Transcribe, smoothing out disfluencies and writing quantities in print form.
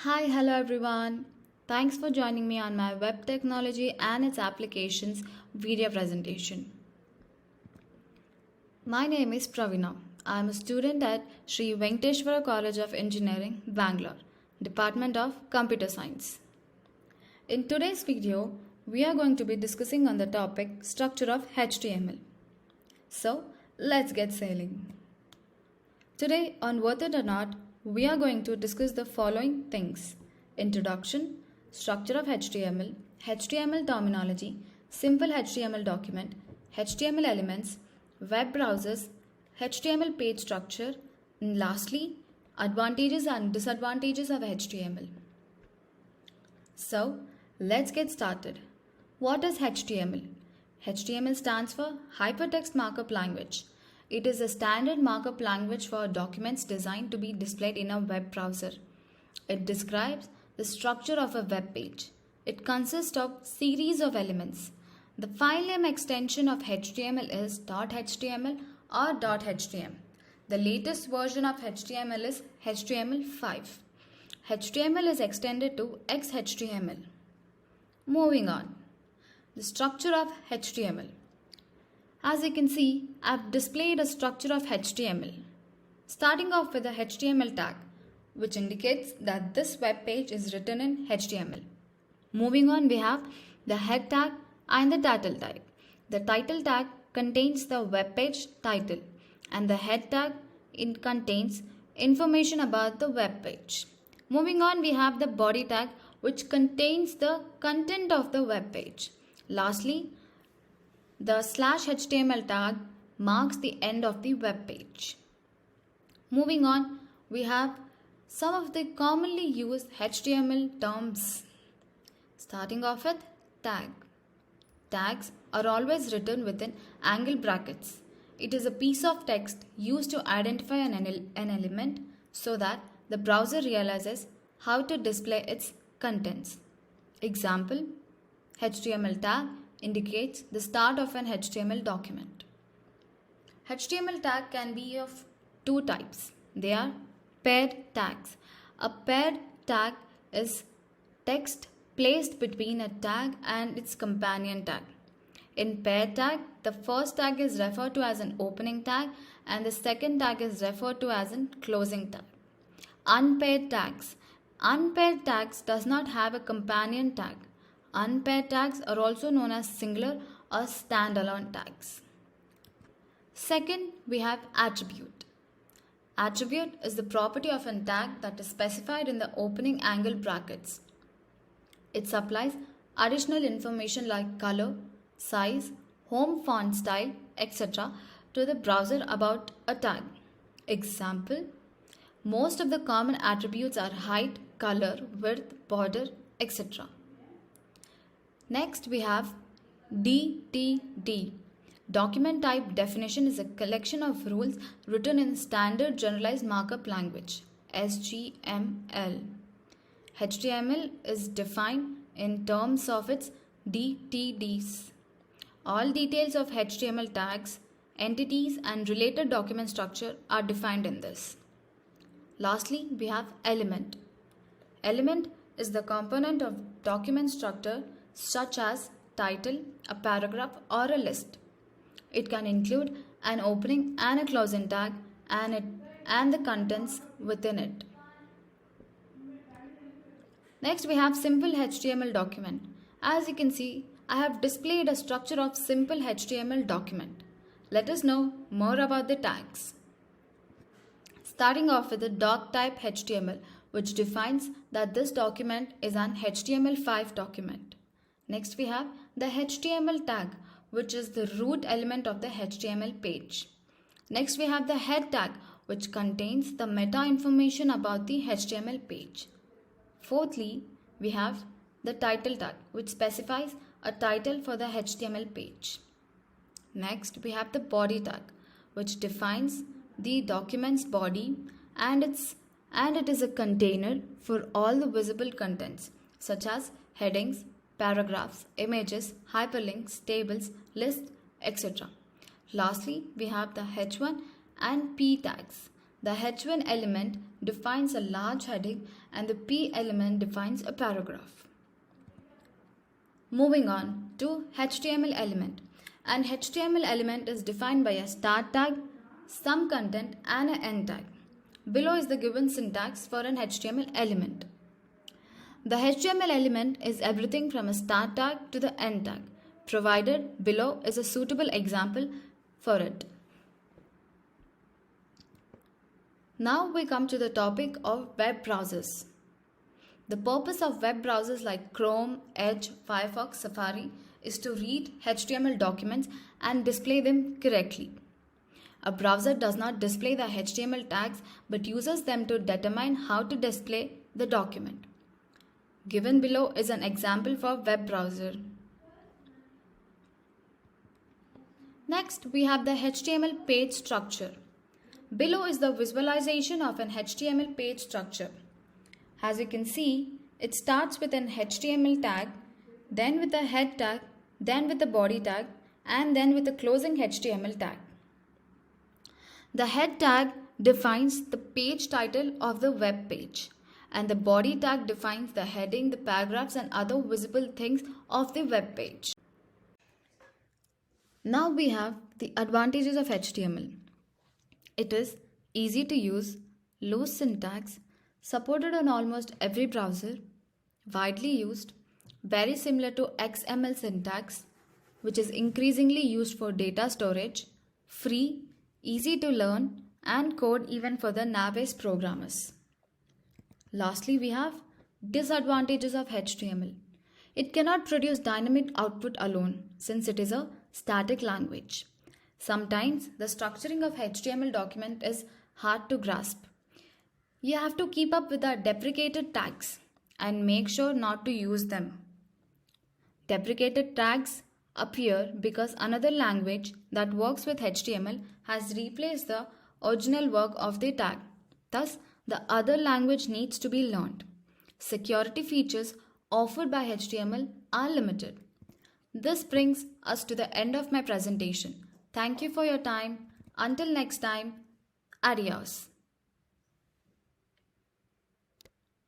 Hi, hello everyone. Thanks for joining me on my web technology and its applications video presentation. My name is Pravina. I am a student at Sri Venkateshwara College of Engineering, Bangalore, Department of Computer Science. In today's video, we are going to be discussing on the topic structure of HTML. So, let's get sailing. Today on Worth It or Not, we are going to discuss the following things: introduction, structure of HTML, HTML terminology, simple HTML document, HTML elements, web browsers, HTML page structure, and lastly, advantages and disadvantages of HTML. So, let's get started. What is HTML? HTML stands for Hypertext Markup Language. It is a standard markup language for documents designed to be displayed in a web browser. It describes the structure of a web page. It consists of series of elements. The file name extension of HTML is .html or .htm. The latest version of HTML is HTML5. HTML is extended to XHTML. Moving on. The structure of HTML. As you can see, I have displayed a structure of HTML. Starting off with a HTML tag, which indicates that this web page is written in HTML. Moving on, we have the head tag and the title tag. The title tag contains the web page title, and the head tag contains information about the web page. Moving on, we have the body tag, which contains the content of the web page. Lastly, the /HTML tag marks the end of the web page. Moving on, we have some of the commonly used HTML terms. Starting off with tag. Tags are always written within angle brackets. It is a piece of text used to identify an element so that the browser realizes how to display its contents. Example, HTML tag indicates the start of an HTML document. HTML tag can be of two types. They are paired tags. A paired tag is text placed between a tag and its companion tag. In paired tag, the first tag is referred to as an opening tag and the second tag is referred to as a closing tag. Unpaired tags. Unpaired tags does not have a companion tag. Unpaired tags are also known as singular or standalone tags. Second, we have attribute. Attribute is the property of a tag that is specified in the opening angle brackets. It supplies additional information like color, size, home font style, etc. to the browser about a tag. Example, most of the common attributes are height, color, width, border, etc. Next, we have DTD. Document type definition is a collection of rules written in Standard Generalized Markup Language (SGML). HTML is defined in terms of its DTDs. All details of HTML tags, entities, and related document structure are defined in this. Lastly, we have element. Element is the component of document structure such as title, a paragraph, or a list. It can include an opening and a closing tag and the contents within it. Next, we have simple HTML document. As you can see, I have displayed a structure of simple HTML document. Let us know more about the tags. Starting off with the doc type HTML, which defines that this document is an HTML5 document. Next, we have the HTML tag, which is the root element of the HTML page. Next, we have the head tag, which contains the meta information about the HTML page. Fourthly, we have the title tag, which specifies a title for the HTML page. Next, we have the body tag, which defines the document's body and it is a container for all the visible contents such as headings, paragraphs, images, hyperlinks, tables, lists, etc. Lastly, we have the H1 and P tags. The H1 element defines a large heading and the P element defines a paragraph. Moving on to HTML element. An HTML element is defined by a start tag, some content and an end tag. Below is the given syntax for an HTML element. The HTML element is everything from a start tag to the end tag. Provided below is a suitable example for it. Now we come to the topic of web browsers. The purpose of web browsers like Chrome, Edge, Firefox, Safari is to read HTML documents and display them correctly. A browser does not display the HTML tags but uses them to determine how to display the document. Given below is an example for web browser. Next, we have the HTML page structure. Below is the visualization of an HTML page structure. As you can see, it starts with an HTML tag, then with a head tag, then with a body tag, and then with a closing HTML tag. The head tag defines the page title of the web page, and the body tag defines the heading, the paragraphs, and other visible things of the web page. Now we have the advantages of HTML. It is easy to use, loose syntax, supported on almost every browser, widely used, very similar to XML syntax, which is increasingly used for data storage, free, easy to learn, and code even for the novice programmers. Lastly, we have disadvantages of HTML. It cannot produce dynamic output alone since it is a static language. Sometimes the structuring of HTML document is hard to grasp. You have to keep up with the deprecated tags and make sure not to use them. Deprecated tags appear because another language that works with HTML has replaced the original work of the tag. Thus, the other language needs to be learned. Security features offered by HTML are limited. This brings us to the end of my presentation. Thank you for your time. Until next time, adios.